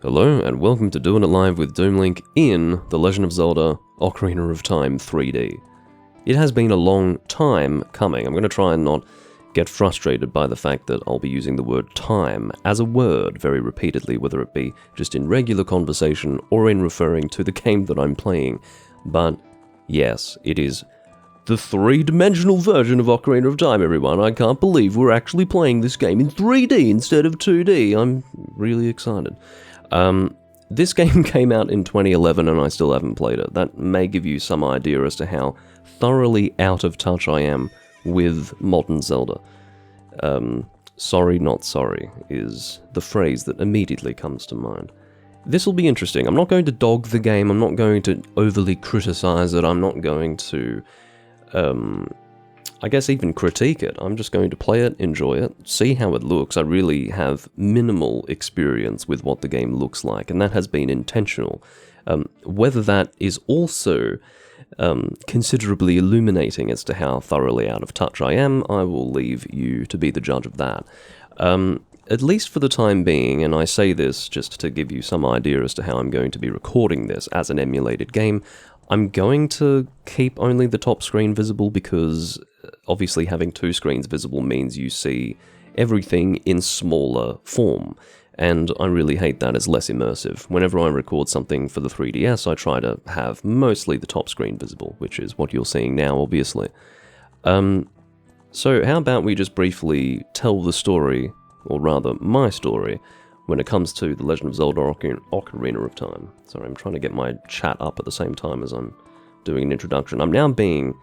Hello, and welcome to Doing It Live with Doomlink in The Legend of Zelda Ocarina of Time 3D. It has been a long time coming. I'm going to try and not get frustrated by the fact that I'll be using the word time as a word very repeatedly, whether it be just in regular conversation or in referring to the game that I'm playing. But yes, it is the three-dimensional version of Ocarina of Time, everyone. I can't believe we're actually playing this game in 3D instead of 2D. I'm really excited. This game came out in 2011 and I still haven't played it. That may give you some idea as to how thoroughly out of touch I am with modern Zelda. Sorry not sorry is the phrase that immediately comes to mind. This will be interesting. I'm not going to dog the game, I'm not going to overly criticize it, I'm not going to, I guess even critique it. I'm just going to play it, enjoy it, see how it looks. I really have minimal experience with what the game looks like, and that has been intentional. Whether that is also considerably illuminating as to how thoroughly out of touch I am, I will leave you to be the judge of that. At least for the time being, and I say this just to give you some idea as to how I'm going to be recording this as an emulated game, I'm going to keep only the top screen visible because obviously having two screens visible means you see everything in smaller form, and I really hate that as less immersive. Whenever I record something for the 3DS, I try to have mostly the top screen visible, which is what you're seeing now, obviously. So how about we just briefly tell the story, or rather my story, when it comes to The Legend of Zelda Ocarina of Time. Sorry, I'm trying to get my chat up at the same time as I'm doing an introduction. I'm now being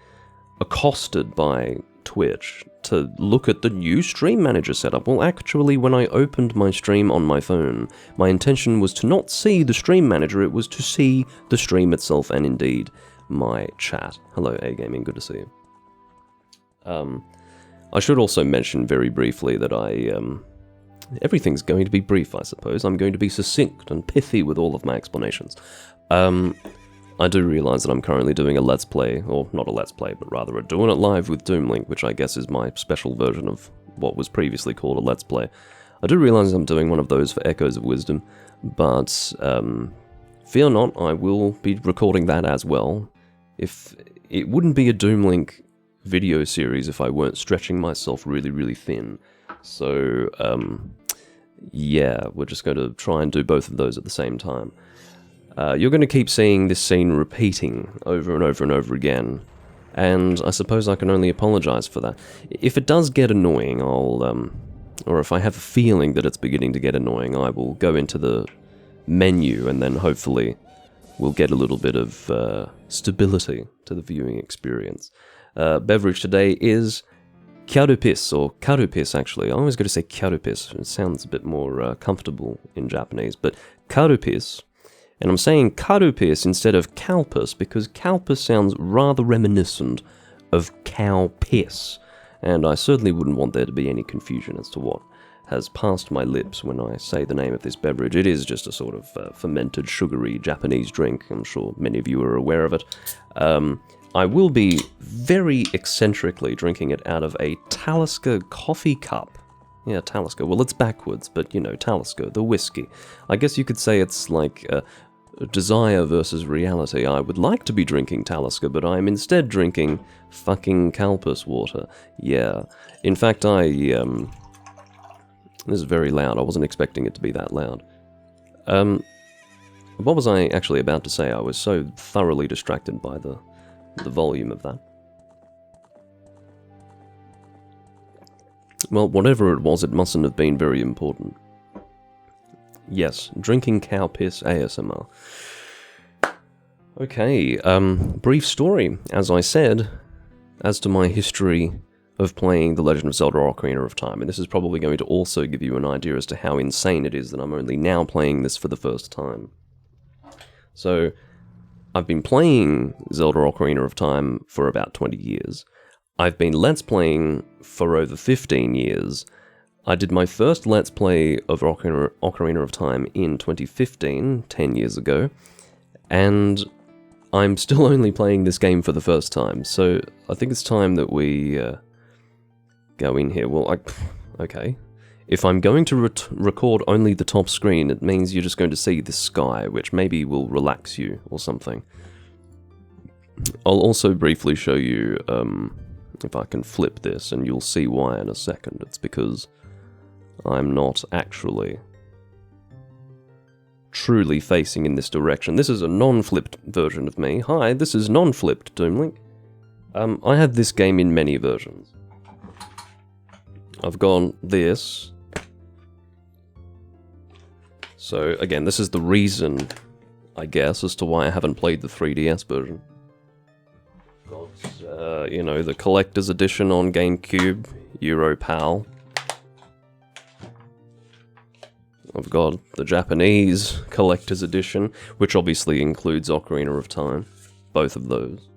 accosted by Twitch to look at the new stream manager setup. Well, actually, when I opened my stream on my phone, my intention was to not see the stream manager, it was to see the stream itself and indeed my chat. Hello, A-Gaming, good to see you. I should also mention very briefly that everything's going to be brief, I suppose. I'm going to be succinct and pithy with all of my explanations. I do realise that I'm currently doing a Let's Play, or not a Let's Play, but rather a Doing It Live with Doomlink, which I guess is my special version of what was previously called a Let's Play. I do realise I'm doing one of those for Echoes of Wisdom, but fear not, I will be recording that as well. If it wouldn't be a Doomlink video series if I weren't stretching myself really, really thin. So, yeah, we're just going to try and do both of those at the same time. You're going to keep seeing this scene repeating over and over and over again, and I suppose I can only apologize for that. If it does get annoying, or if I have a feeling that it's beginning to get annoying, I will go into the menu and then hopefully we'll get a little bit of stability to the viewing experience. Beverage today is Kyarupis, or Karupis actually. I always go to say Kyarupis, it sounds a bit more comfortable in Japanese, but Karupis. And I'm saying Karupis instead of Kalpis because Kalpis sounds rather reminiscent of cow piss, and I certainly wouldn't want there to be any confusion as to what has passed my lips when I say the name of this beverage. It is just a sort of fermented, sugary Japanese drink. I'm sure many of you are aware of it. I will be very eccentrically drinking it out of a Talisker coffee cup. Yeah, Talisker. Well, it's backwards, but you know, Talisker, the whiskey. I guess you could say it's like desire versus reality. I would like to be drinking Talisker, but I'm instead drinking fucking Kalpis water. Yeah. In fact, this is very loud. I wasn't expecting it to be that loud. What was I actually about to say? I was so thoroughly distracted by the volume of that. Well, whatever it was, it mustn't have been very important. Yes, drinking cow piss ASMR. Okay, brief story, as I said, as to my history of playing The Legend of Zelda Ocarina of Time, and this is probably going to also give you an idea as to how insane it is that I'm only now playing this for the first time. So, I've been playing Zelda Ocarina of Time for about 20 years. I've been Let's Playing for over 15 years. I did my first Let's Play of Ocarina of Time in 2015, 10 years ago, and I'm still only playing this game for the first time, so I think it's time that we go in here. Well, okay. If I'm going to record only the top screen, it means you're just going to see the sky, which maybe will relax you or something. I'll also briefly show you, if I can flip this, and you'll see why in a second. It's because I'm not actually truly facing in this direction. This is a non-flipped version of me. Hi, this is non-flipped Doomlink. I have this game in many versions. I've gone this. So again, this is the reason, I guess, as to why I haven't played the 3DS version. Got, you know, the collector's edition on GameCube, EuroPAL. I've got the Japanese collector's edition, which obviously includes Ocarina of Time. Both of those.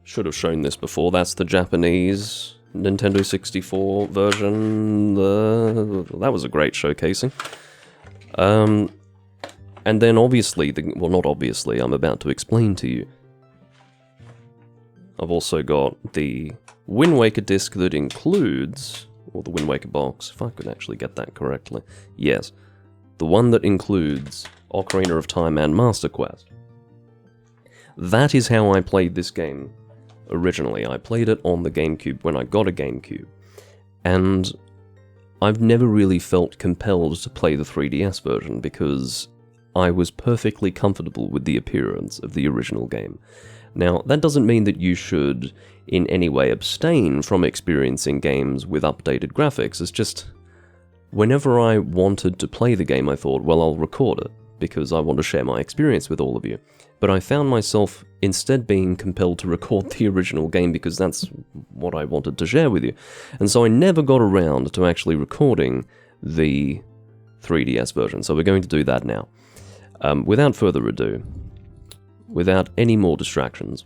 Should have shown this before. That's the Japanese Nintendo 64 version. That was a great showcasing. And then obviously, well, not obviously, I'm about to explain to you. I've also got the Wind Waker disc that includes, or the Wind Waker box, if I could actually get that correctly. Yes, the one that includes Ocarina of Time and Master Quest. That is how I played this game originally. I played it on the GameCube when I got a GameCube, and I've never really felt compelled to play the 3DS version because I was perfectly comfortable with the appearance of the original game. Now, that doesn't mean that you should in any way abstain from experiencing games with updated graphics. It's just, whenever I wanted to play the game, I thought, well, I'll record it, because I want to share my experience with all of you. But I found myself instead being compelled to record the original game because that's what I wanted to share with you. And so I never got around to actually recording the 3DS version, so we're going to do that now. Without further ado, without any more distractions,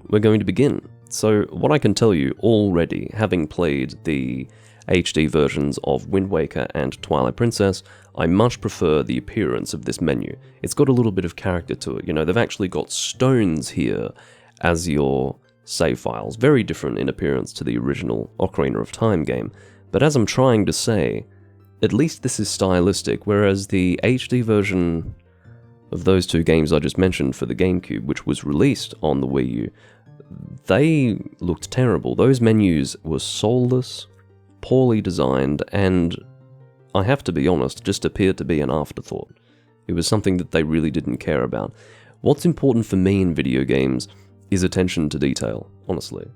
we're going to begin. So what I can tell you already, having played the HD versions of Wind Waker and Twilight Princess, I much prefer the appearance of this menu. It's got a little bit of character to it. You know, they've actually got stones here as your save files. Very different in appearance to the original Ocarina of Time game. But as I'm trying to say, at least this is stylistic, whereas the HD version of those two games I just mentioned for the GameCube, which was released on the Wii U, they looked terrible. Those menus were soulless, poorly designed, and I have to be honest, just appeared to be an afterthought. It was something that they really didn't care about. What's important for me in video games is attention to detail, honestly.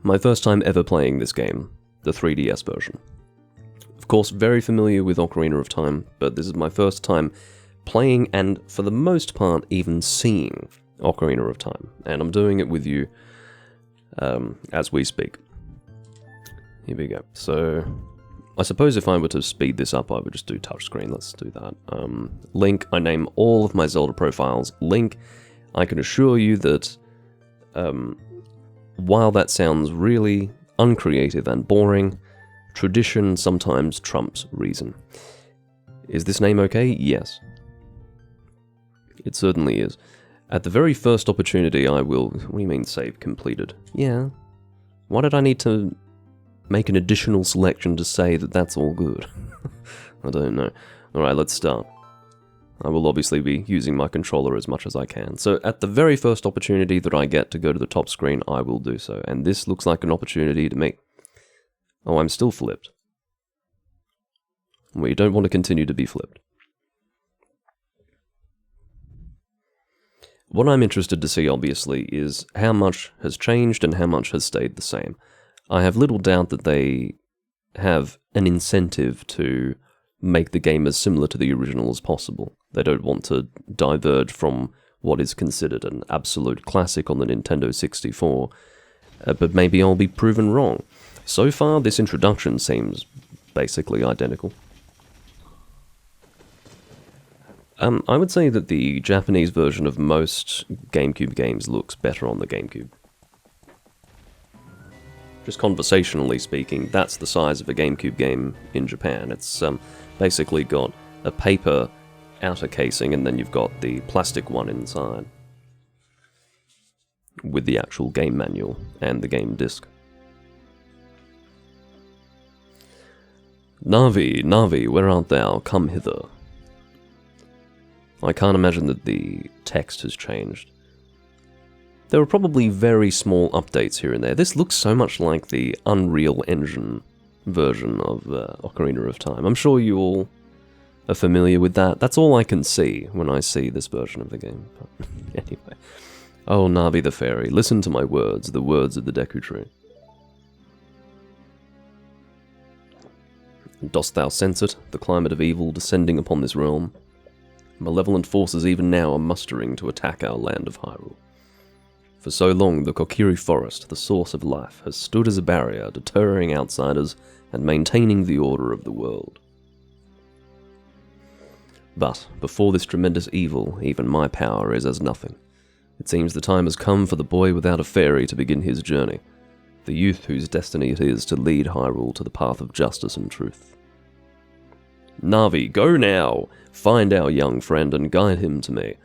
My first time ever playing this game, the 3DS version. Of course, very familiar with Ocarina of Time, but this is my first time playing and, for the most part, even seeing Ocarina of Time. And I'm doing it with you as we speak. Here we go. So, I suppose if I were to speed this up, I would just do touchscreen. Let's do that. Link, I name all of my Zelda profiles Link. I can assure you that while that sounds really uncreative and boring, tradition sometimes trumps reason. Is this name okay? Yes. It certainly is. At the very first opportunity I will... What do you mean save completed? Yeah. Why did I need to make an additional selection to say that that's all good? I don't know. Alright, let's start. I will obviously be using my controller as much as I can. So at the very first opportunity that I get to go to the top screen, I will do so. And this looks like an opportunity to make... Oh, I'm still flipped. We don't want to continue to be flipped. What I'm interested to see, obviously, is how much has changed and how much has stayed the same. I have little doubt that they have an incentive to make the game as similar to the original as possible. They don't want to diverge from what is considered an absolute classic on the Nintendo 64, but maybe I'll be proven wrong. So far, this introduction seems basically identical. I would say that the Japanese version of most GameCube games looks better on the GameCube. Just conversationally speaking, that's the size of a GameCube game in Japan. It's basically got a paper outer casing and then you've got the plastic one inside. with the actual game manual and the game disc. Navi, Navi, where art thou? Come hither. I can't imagine that the text has changed. There are probably very small updates here and there. This looks so much like the Unreal Engine version of Ocarina of Time. I'm sure you all are familiar with that. That's all I can see when I see this version of the game. But anyway. Oh, Navi the Fairy, listen to my words, the words of the Deku Tree. Dost thou sense it, the climate of evil descending upon this realm? Malevolent forces even now are mustering to attack our land of Hyrule. For so long, the Kokiri Forest, the source of life, has stood as a barrier, deterring outsiders and maintaining the order of the world. But, before this tremendous evil, even my power is as nothing. It seems the time has come for the boy without a fairy to begin his journey, the youth whose destiny it is to lead Hyrule to the path of justice and truth. Navi, go now! Find our young friend and guide him to me.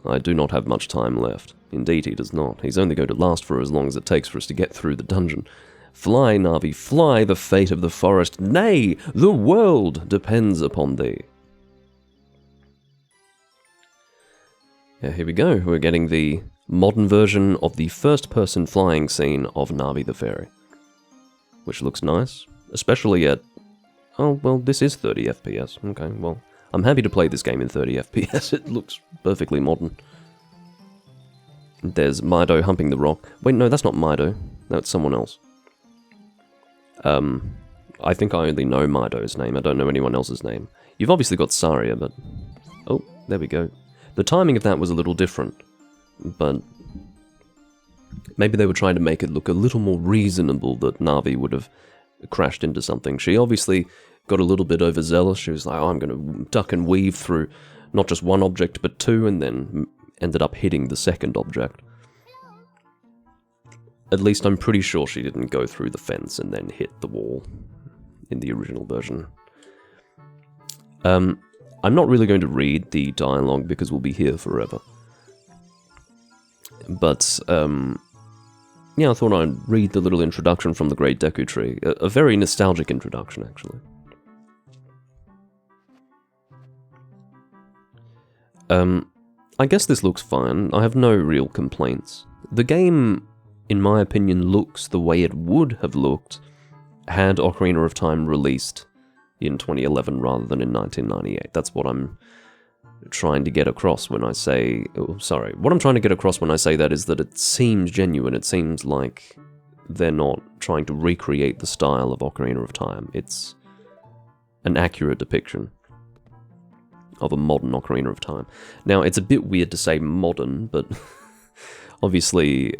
I do not have much time left. Indeed he does not. He's only going to last for as long as it takes for us to get through the dungeon. Fly, Navi, fly, the fate of the forest. Nay, the world depends upon thee. Yeah, here we go. We're getting the modern version of the first-person flying scene of Navi the Fairy, which looks nice, especially at... Oh, well, this is 30 FPS. Okay, well, I'm happy to play this game in 30 FPS. It looks perfectly modern. There's Mido humping the rock. Wait, no, that's not Mido. That's someone else. I think I only know Mido's name. I don't know anyone else's name. You've obviously got Saria, but... Oh, there we go. The timing of that was a little different, but maybe they were trying to make it look a little more reasonable that Navi would have crashed into something. She obviously got a little bit overzealous. She was like, oh, I'm going to duck and weave through not just one object, but two, and then ended up hitting the second object. At least I'm pretty sure she didn't go through the fence and then hit the wall in the original version. I'm not really going to read the dialogue because we'll be here forever. But, yeah, I thought I'd read the little introduction from the Great Deku Tree. A very nostalgic introduction, actually. I guess this looks fine. I have no real complaints. The game, in my opinion, looks the way it would have looked had Ocarina of Time released in 2011 rather than in 1998. That's what I'm trying to get across when I say... Oh, sorry. What I'm trying to get across when I say that is that it seems genuine. It seems like they're not trying to recreate the style of Ocarina of Time. It's an accurate depiction of a modern Ocarina of Time. Now, it's a bit weird to say modern, but obviously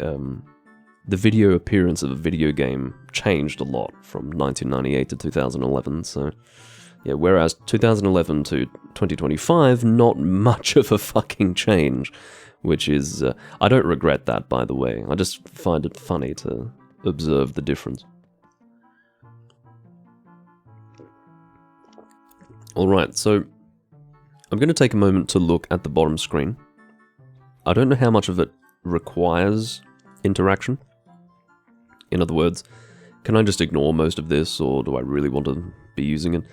the video appearance of a video game changed a lot from 1998 to 2011, so yeah, whereas 2011 to 2025, not much of a fucking change, which is, I don't regret that, by the way. I just find it funny to observe the difference. Alright, so I'm going to take a moment to look at the bottom screen. I don't know how much of it requires interaction. In other words, can I just ignore most of this, or do I really want to be using it?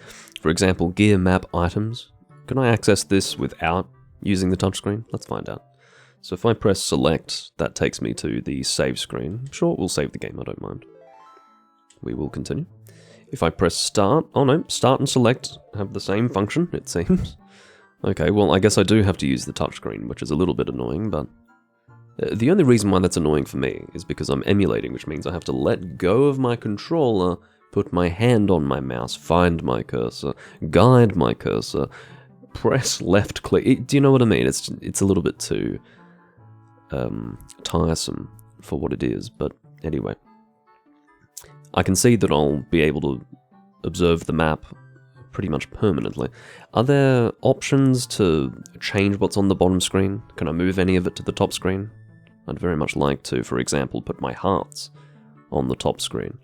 For example, gear map items. Can I access this without using the touchscreen? Let's find out. So if I press select, that takes me to the save screen. Sure, we'll save the game, I don't mind. We will continue. If I press start, oh no, start and select have the same function, it seems. Okay, well, I guess I do have to use the touchscreen, which is a little bit annoying, but... the only reason why that's annoying for me is because I'm emulating, which means I have to let go of my controller, put my hand on my mouse, find my cursor, guide my cursor, press left click. Do you know what I mean? It's a little bit too tiresome for what it is, but anyway. I can see that I'll be able to observe the map pretty much permanently. Are there options to change what's on the bottom screen? Can I move any of it to the top screen? I'd very much like to, for example, put my hearts on the top screen.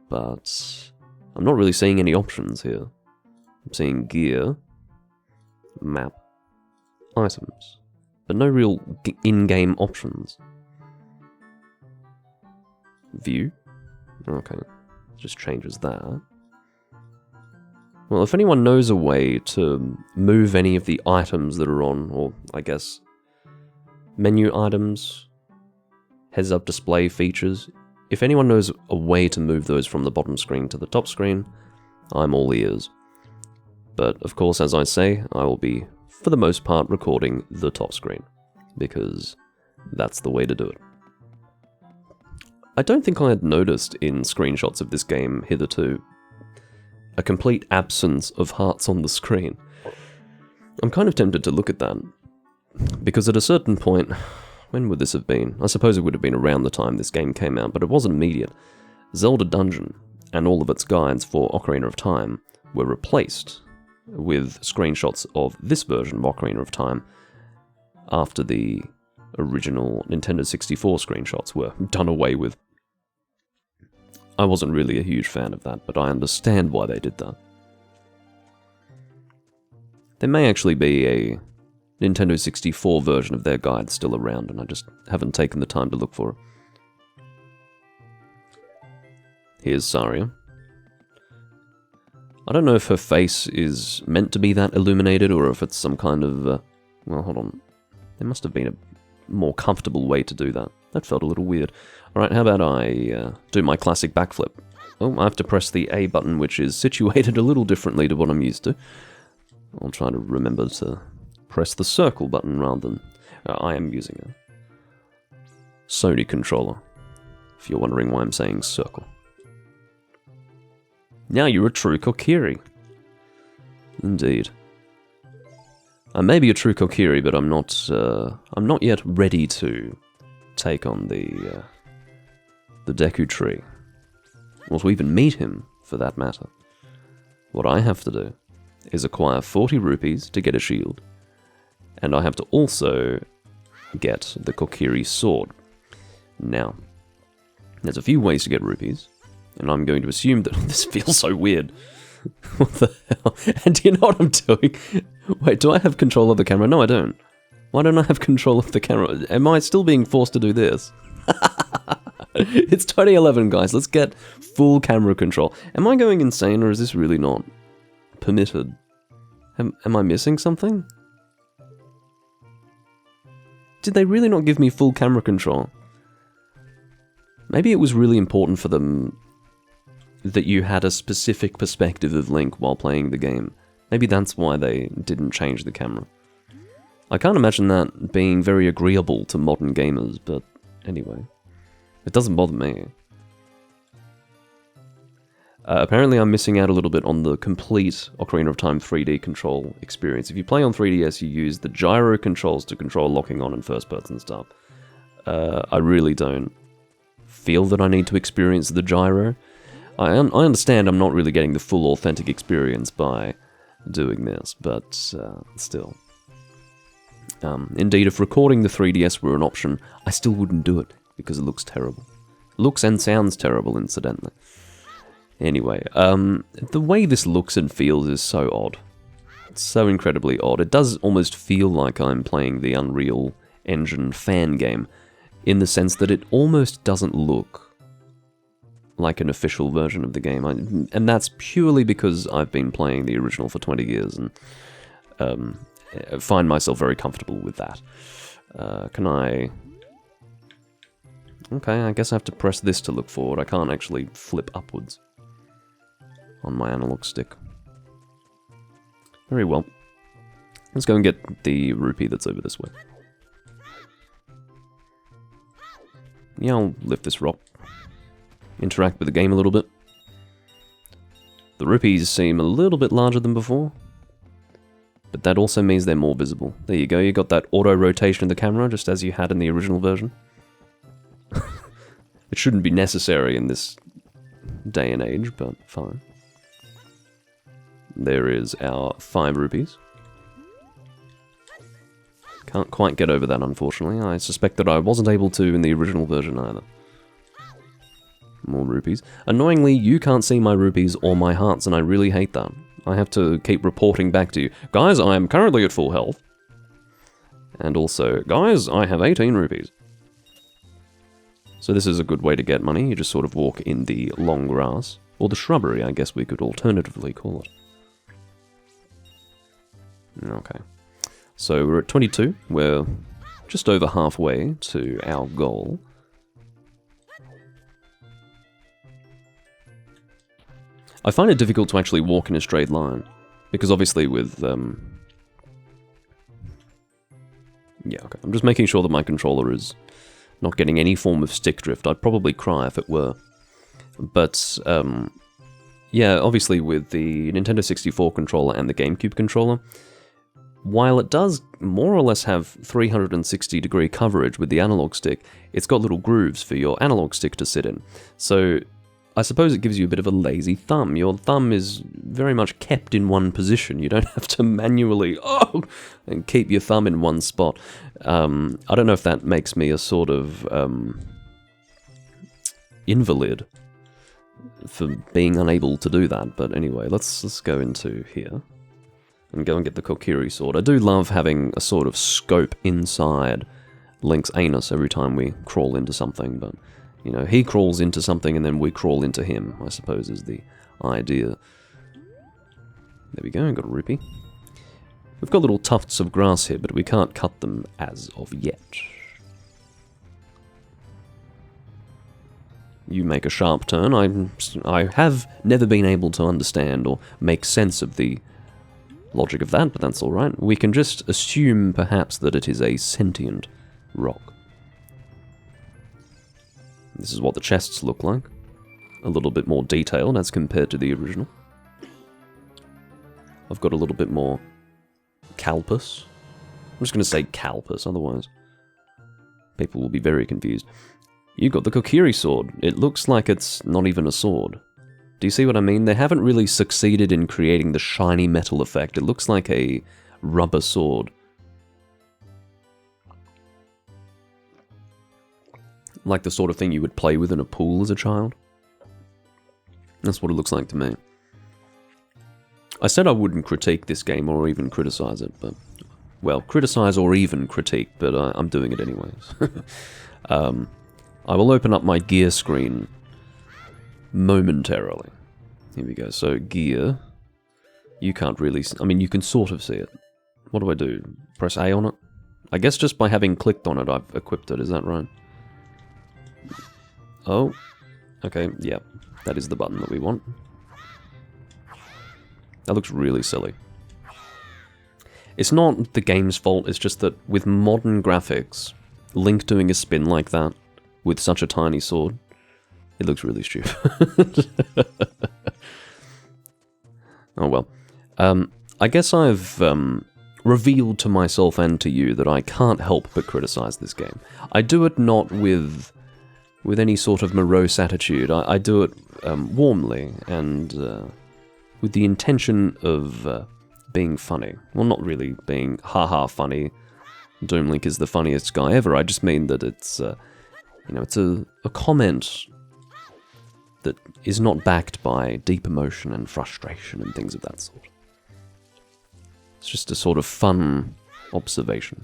But I'm not really seeing any options here. I'm seeing gear, map, items, but no real in-game options. View. Okay, just changes that. Well, if anyone knows a way to move any of the items that are on, or I guess menu items, heads-up display features, if anyone knows a way to move those from the bottom screen to the top screen, I'm all ears. But of course, as I say, I will be, for the most part, recording the top screen, because that's the way to do it. I don't think I had noticed in screenshots of this game hitherto a complete absence of hearts on the screen. I'm kind of tempted to look at that, because at a certain point, when would this have been? I suppose it would have been around the time this game came out, but it wasn't immediate. Zelda Dungeon and all of its guides for Ocarina of Time were replaced with screenshots of this version of Ocarina of Time after the original Nintendo 64 screenshots were done away with. I wasn't really a huge fan of that, but I understand why they did that. There may actually be a Nintendo 64 version of their guide still around, and I just haven't taken the time to look for it. Here's Saria. I don't know if her face is meant to be that illuminated, or if it's some kind of... well, hold on. There must have been a more comfortable way to do that. That felt a little weird. Alright, how about I do my classic backflip? Oh, I have to press the A button, which is situated a little differently to what I'm used to. I'll try to remember to press the circle button rather than... I am using a Sony controller, if you're wondering why I'm saying circle. Now you're a true Kokiri. Indeed. I may be a true Kokiri, but I'm not yet ready to take on the Deku Tree. Or to even meet him, for that matter. What I have to do is acquire 40 rupees to get a shield, and I have to also get the Kokiri sword. Now, there's a few ways to get rupees, and I'm going to assume that this feels so weird. What the hell? And do you know what I'm doing? Wait, do I have control of the camera? No, I don't. Why don't I have control of the camera? Am I still being forced to do this? It's 2011, guys. Let's get full camera control. Am I going insane, or is this really not permitted? Am I missing something? Did they really not give me full camera control? Maybe it was really important for them that you had a specific perspective of Link while playing the game. Maybe that's why they didn't change the camera. I can't imagine that being very agreeable to modern gamers, but anyway. It doesn't bother me. Apparently I'm missing out a little bit on the complete Ocarina of Time 3D control experience. If you play on 3DS, you use the gyro controls to control locking on and first person stuff. I really don't feel that I need to experience the gyro. I understand I'm not really getting the full authentic experience by doing this, but still. Indeed, if recording the 3DS were an option, I still wouldn't do it, because it looks terrible. Looks and sounds terrible, incidentally. Anyway, the way this looks and feels is so odd. It's so incredibly odd. It does almost feel like I'm playing the Unreal Engine fangame, in the sense that it almost doesn't look like an official version of the game. And that's purely because I've been playing the original for 20 years, and find myself very comfortable with that. Can I... Okay, I guess I have to press this to look forward. I can't actually flip upwards on my analog stick. Very well. Let's go and get the rupee that's over this way. Yeah, I'll lift this rock. Interact with the game a little bit. The rupees seem a little bit larger than before, but that also means they're more visible. There you go, you got that auto-rotation of the camera, just as you had in the original version. It shouldn't be necessary in this day and age, but fine. There is our 5 rupees. Can't quite get over that, unfortunately. I suspect that I wasn't able to in the original version either. More rupees. Annoyingly, you can't see my rupees or my hearts, and I really hate that. I have to keep reporting back to you. Guys, I am currently at full health. And also, guys, I have 18 rupees. So this is a good way to get money. You just sort of walk in the long grass. Or the shrubbery, I guess we could alternatively call it. Okay. So we're at 22. We're just over halfway to our goal. I find it difficult to actually walk in a straight line. Because obviously with... Yeah, okay. I'm just making sure that my controller is not getting any form of stick drift. I'd probably cry if it were. But, yeah, obviously with the Nintendo 64 controller and the GameCube controller, while it does more or less have 360-degree coverage with the analog stick, it's got little grooves for your analog stick to sit in. So I suppose it gives you a bit of a lazy thumb. Your thumb is very much kept in one position. You don't have to manually, and keep your thumb in one spot. I don't know if that makes me a sort of invalid for being unable to do that, but anyway, let's go into here and go and get the Kokiri sword. I do love having a sort of scope inside Link's anus every time we crawl into something, but, you know, he crawls into something and then we crawl into him, I suppose is the idea. There we go, got a rupee. We've got little tufts of grass here, but we can't cut them as of yet. You make a sharp turn. I have never been able to understand or make sense of the logic of that, but that's alright. We can just assume, perhaps, that it is a sentient rock. This is what the chests look like. A little bit more detailed as compared to the original. I've got a little bit more calpus. I'm just going to say calpus, otherwise people will be very confused. You got the Kokiri sword. It looks like it's not even a sword. Do you see what I mean? They haven't really succeeded in creating the shiny metal effect. It looks like a rubber sword. Like the sort of thing you would play with in a pool as a child. That's what it looks like to me. I said I wouldn't critique this game or even criticize it, but... Well, criticize or even critique, but I'm doing it anyways. I will open up my gear screen momentarily. Here we go. So, gear. You can't really... I mean, you can sort of see it. What do I do? Press A on it? I guess just by having clicked on it, I've equipped it. Is that right? Oh. Okay, yeah. That is the button that we want. That looks really silly. It's not the game's fault, it's just that with modern graphics, Link doing a spin like that, with such a tiny sword, it looks really stupid. Oh well. I guess I've revealed to myself and to you that I can't help but criticize this game. I do it not with any sort of morose attitude. I do it warmly and with the intention of being funny. Well, not really being haha funny. Doom Link is the funniest guy ever. I just mean that it's, you know, it's a comment that is not backed by deep emotion and frustration and things of that sort. It's just a sort of fun observation.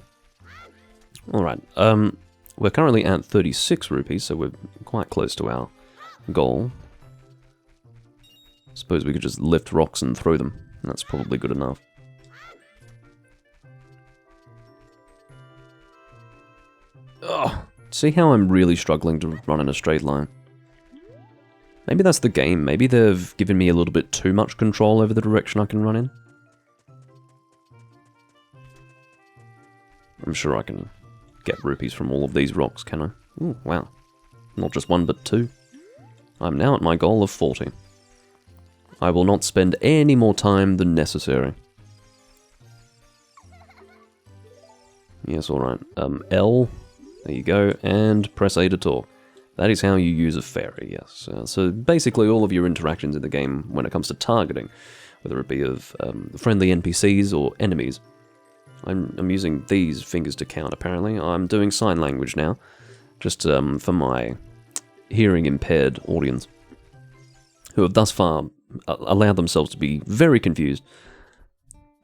Alright, we're currently at 36 rupees, so we're quite close to our goal. Suppose we could just lift rocks and throw them. That's probably good enough. Ugh. See how I'm really struggling to run in a straight line? Maybe that's the game. Maybe they've given me a little bit too much control over the direction I can run in. I'm sure I can get rupees from all of these rocks, can I? Ooh, wow. Not just one, but two. I'm now at my goal of 40. I will not spend any more time than necessary. Yes, alright. L, there you go, and press A to talk. That is how you use a fairy, yes. So basically all of your interactions in the game when it comes to targeting, whether it be of friendly NPCs or enemies. I'm using these fingers to count, apparently. I'm doing sign language now, just for my hearing impaired audience, who have thus far allowed themselves to be very confused.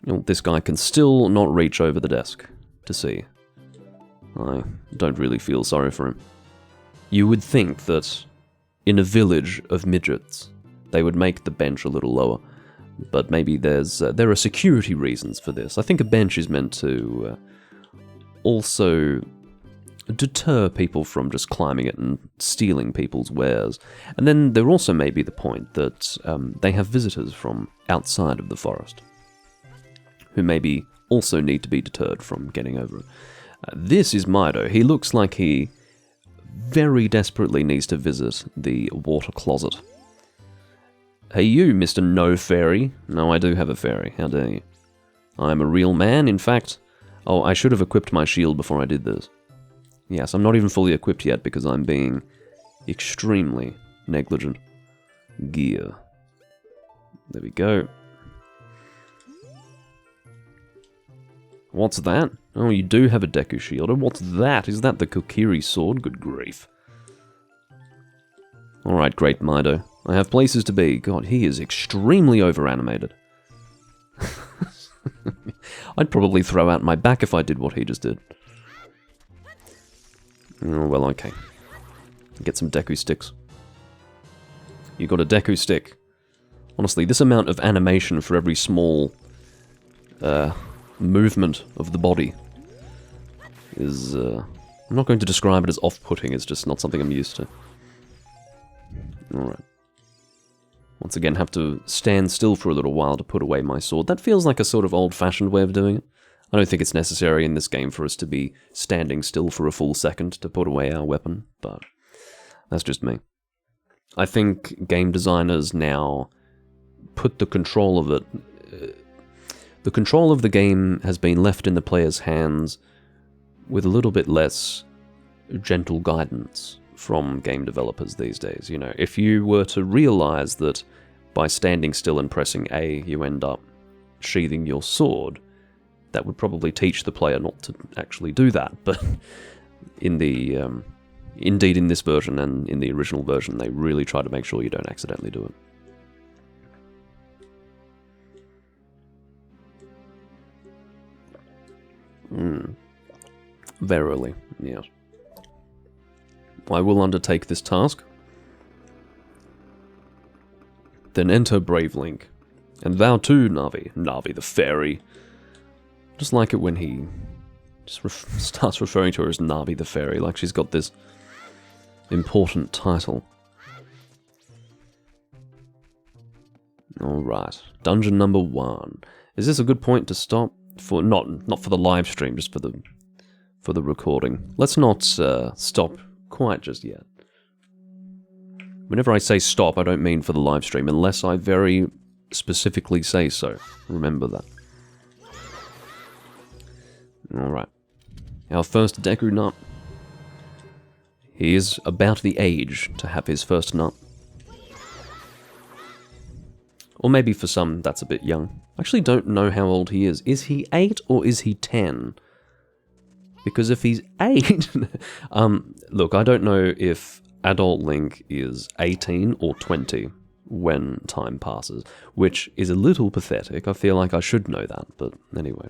You know, this guy can still not reach over the desk to see. I don't really feel sorry for him. You would think that in a village of midgets, they would make the bench a little lower. But maybe there are security reasons for this. I think a bench is meant to also deter people from just climbing it and stealing people's wares. And then there also may be the point that they have visitors from outside of the forest who maybe also need to be deterred from getting over it. This is Mido. He looks like he very desperately needs to visit the water closet. Hey you, Mr. No Fairy. No, I do have a fairy. How dare you? I'm a real man, in fact. Oh, I should have equipped my shield before I did this. Yes, I'm not even fully equipped yet because I'm being extremely negligent. Gear. There we go. What's that? Oh, you do have a Deku shield. And what's that? Is that the Kokiri sword? Good grief. Alright, great Mido. I have places to be. God, he is extremely over-animated. I'd probably throw out my back if I did what he just did. Oh, well, okay. Get some Deku sticks. You got a Deku stick. Honestly, this amount of animation for every small movement of the body is... I'm not going to describe it as off-putting, it's just not something I'm used to. Alright. Once again, have to stand still for a little while to put away my sword. That feels like a sort of old-fashioned way of doing it. I don't think it's necessary in this game for us to be standing still for a full second to put away our weapon, but that's just me. I think game designers now put the control of it... the control of the game has been left in the player's hands with a little bit less gentle guidance from game developers these days. You know, if you were to realize that by standing still and pressing A, you end up sheathing your sword, that would probably teach the player not to actually do that. But in the indeed in this version and in the original version, they really try to make sure you don't accidentally do it. Verily, yes. I will undertake this task. Then enter Brave Link. And thou too, Navi. Navi the fairy. Just like it when he just starts referring to her as Navi the fairy, like she's got this important title. Alright, dungeon number 1. Is this a good point to stop? For not for the live stream, just for the recording. Let's not stop quite just yet. Whenever I say stop, I don't mean for the live stream, unless I very specifically say so. Remember that. Alright. Our first Deku nut. He is about the age to have his first nut. Or maybe for some, that's a bit young. I actually don't know how old he is. Is he 8 or is he 10? Because if he's 8... look, I don't know if adult Link is 18 or 20 when time passes, which is a little pathetic. I feel like I should know that, but anyway.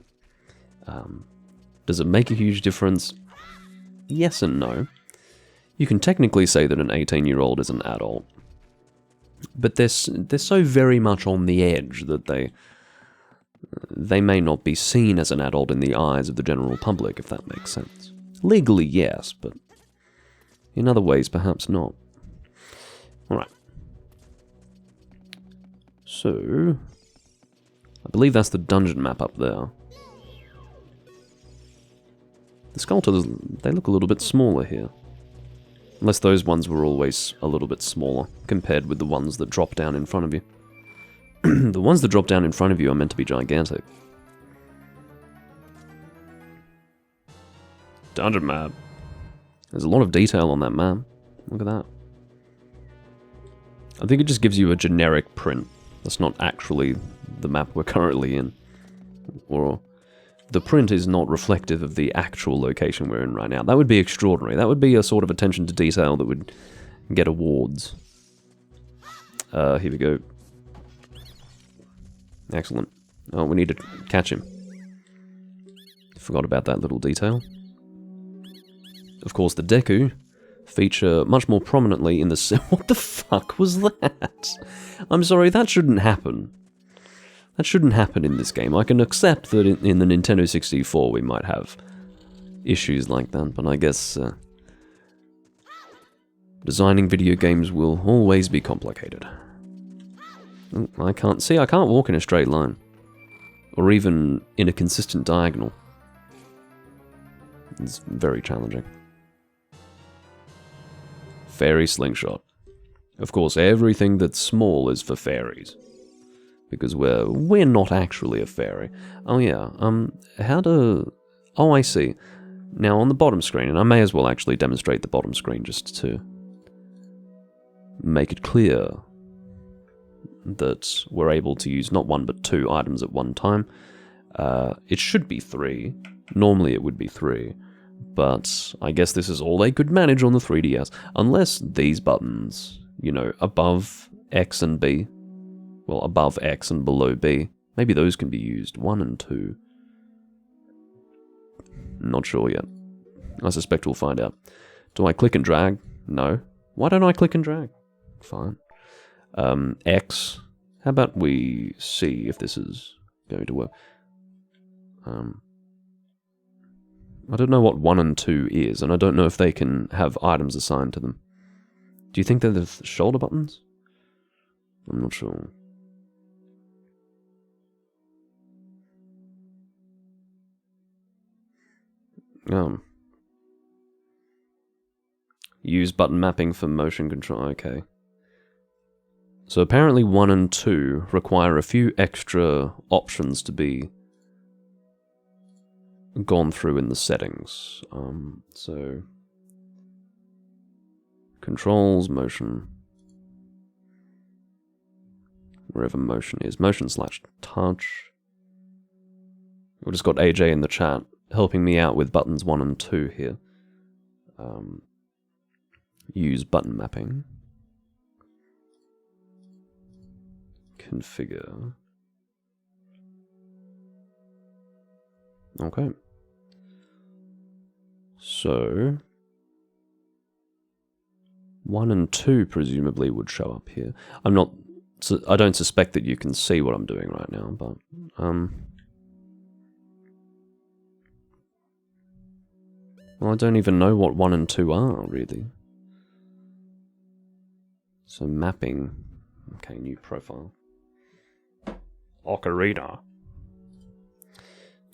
Does it make a huge difference? Yes and no. You can technically say that an 18-year-old is an adult, but they're so very much on the edge that they may not be seen as an adult in the eyes of the general public, if that makes sense. Legally, yes, but in other ways, perhaps not. Alright. So, I believe that's the dungeon map up there. The sculptors, they look a little bit smaller here. Unless those ones were always a little bit smaller, compared with the ones that drop down in front of you. The ones that drop down in front of you are meant to be gigantic. Dungeon map. There's a lot of detail on that map. Look at that. I think it just gives you a generic print. That's not actually the map we're currently in. Or the print is not reflective of the actual location we're in right now. That would be extraordinary. That would be a sort of attention to detail that would get awards. Here we go. Excellent. Oh, we need to catch him. Forgot about that little detail. Of course, the Deku feature much more prominently in the... What the fuck was that? I'm sorry, that shouldn't happen. That shouldn't happen in this game. I can accept that in the Nintendo 64 we might have issues like that, but I guess designing video games will always be complicated. Oh, I can't walk in a straight line. Or even in a consistent diagonal. It's very challenging. Fairy slingshot. Of course, everything that's small is for fairies. Because we're not actually a fairy. Oh yeah, oh, I see. Now on the bottom screen, and I may as well actually demonstrate the bottom screen just to make it clear that we're able to use not one but two items at one time. It should be 3. Normally it would be 3. But I guess this is all they could manage on the 3DS. Unless these buttons, you know, above X and B, well, above X and below B, maybe those can be used. 1 and 2. Not sure yet. I suspect we'll find out. Do I click and drag? No. Why don't I click and drag? Fine. X. How about we see if this is going to work? I don't know what 1 and 2 is, and I don't know if they can have items assigned to them. Do you think they're the shoulder buttons? I'm not sure. Use button mapping for motion control, okay. So apparently 1 and 2 require a few extra options to be gone through in the settings. So controls, motion, wherever motion is, motion/touch. We've just got AJ in the chat helping me out with buttons 1 and 2 here. Use button mapping. Configure. Okay. So 1 and 2 presumably would show up here. I don't suspect that you can see what I'm doing right now, but well, I don't even know what 1 and 2 are, really. So mapping. Okay, new profile. Ocarina.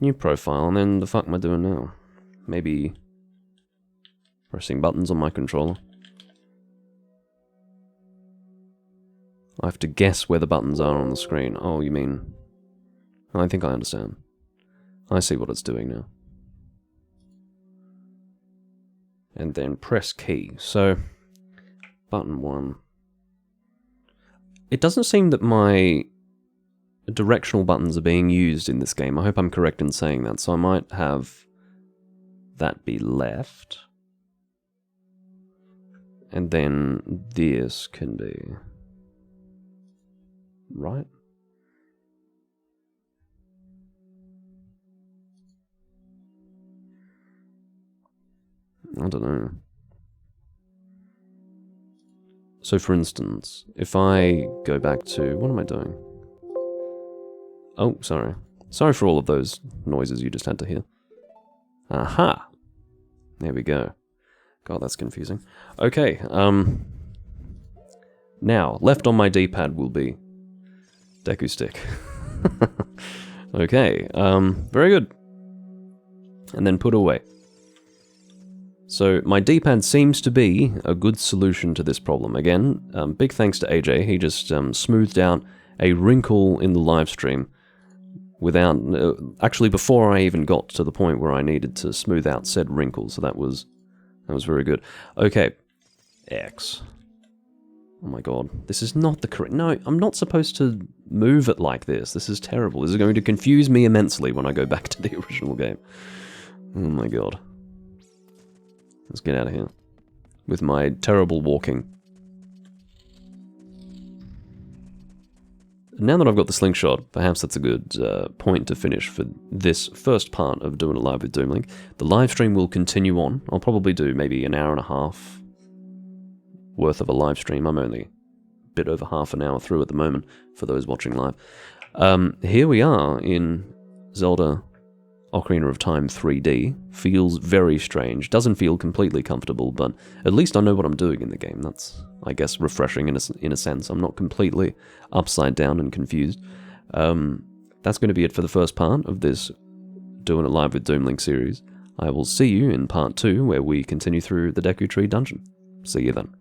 New profile, and then the fuck am I doing now? Maybe pressing buttons on my controller. I have to guess where the buttons are on the screen. Oh, you mean... I think I understand. I see what it's doing now. And then press key. So, button 1. It doesn't seem that my directional buttons are being used in this game. I hope I'm correct in saying that. So I might have that be left. And then this can be right. I don't know. So for instance, if I go back to... What am I doing? Oh, sorry. Sorry for all of those noises you just had to hear. Aha! There we go. God, that's confusing. Okay, now, left on my D-pad will be Deku Stick. Okay, very good. And then put away. So my D-pad seems to be a good solution to this problem. Again, big thanks to AJ. He just smoothed out a wrinkle in the live stream without... actually, before I even got to the point where I needed to smooth out said wrinkle, so that was very good. Okay, X. Oh my god, this is not the correct... No, I'm not supposed to move it like this. This is terrible. This is going to confuse me immensely when I go back to the original game. Oh my god. Let's get out of here. With my terrible walking. Now that I've got the slingshot, perhaps that's a good point to finish for this first part of Doing It Live with Doomlink. The live stream will continue on. I'll probably do maybe an hour and a half, worth of a live stream. I'm only a bit over half an hour through at the moment for those watching live. Here we are in Zelda Ocarina of Time 3D. Feels very strange. Doesn't feel completely comfortable, but at least I know what I'm doing in the game. That's, I guess, refreshing in a sense. I'm not completely upside down and confused. That's going to be it for the first part of this Doing It Live with Doomlink series. I will see you in part 2, where we continue through the Deku Tree dungeon. See you then.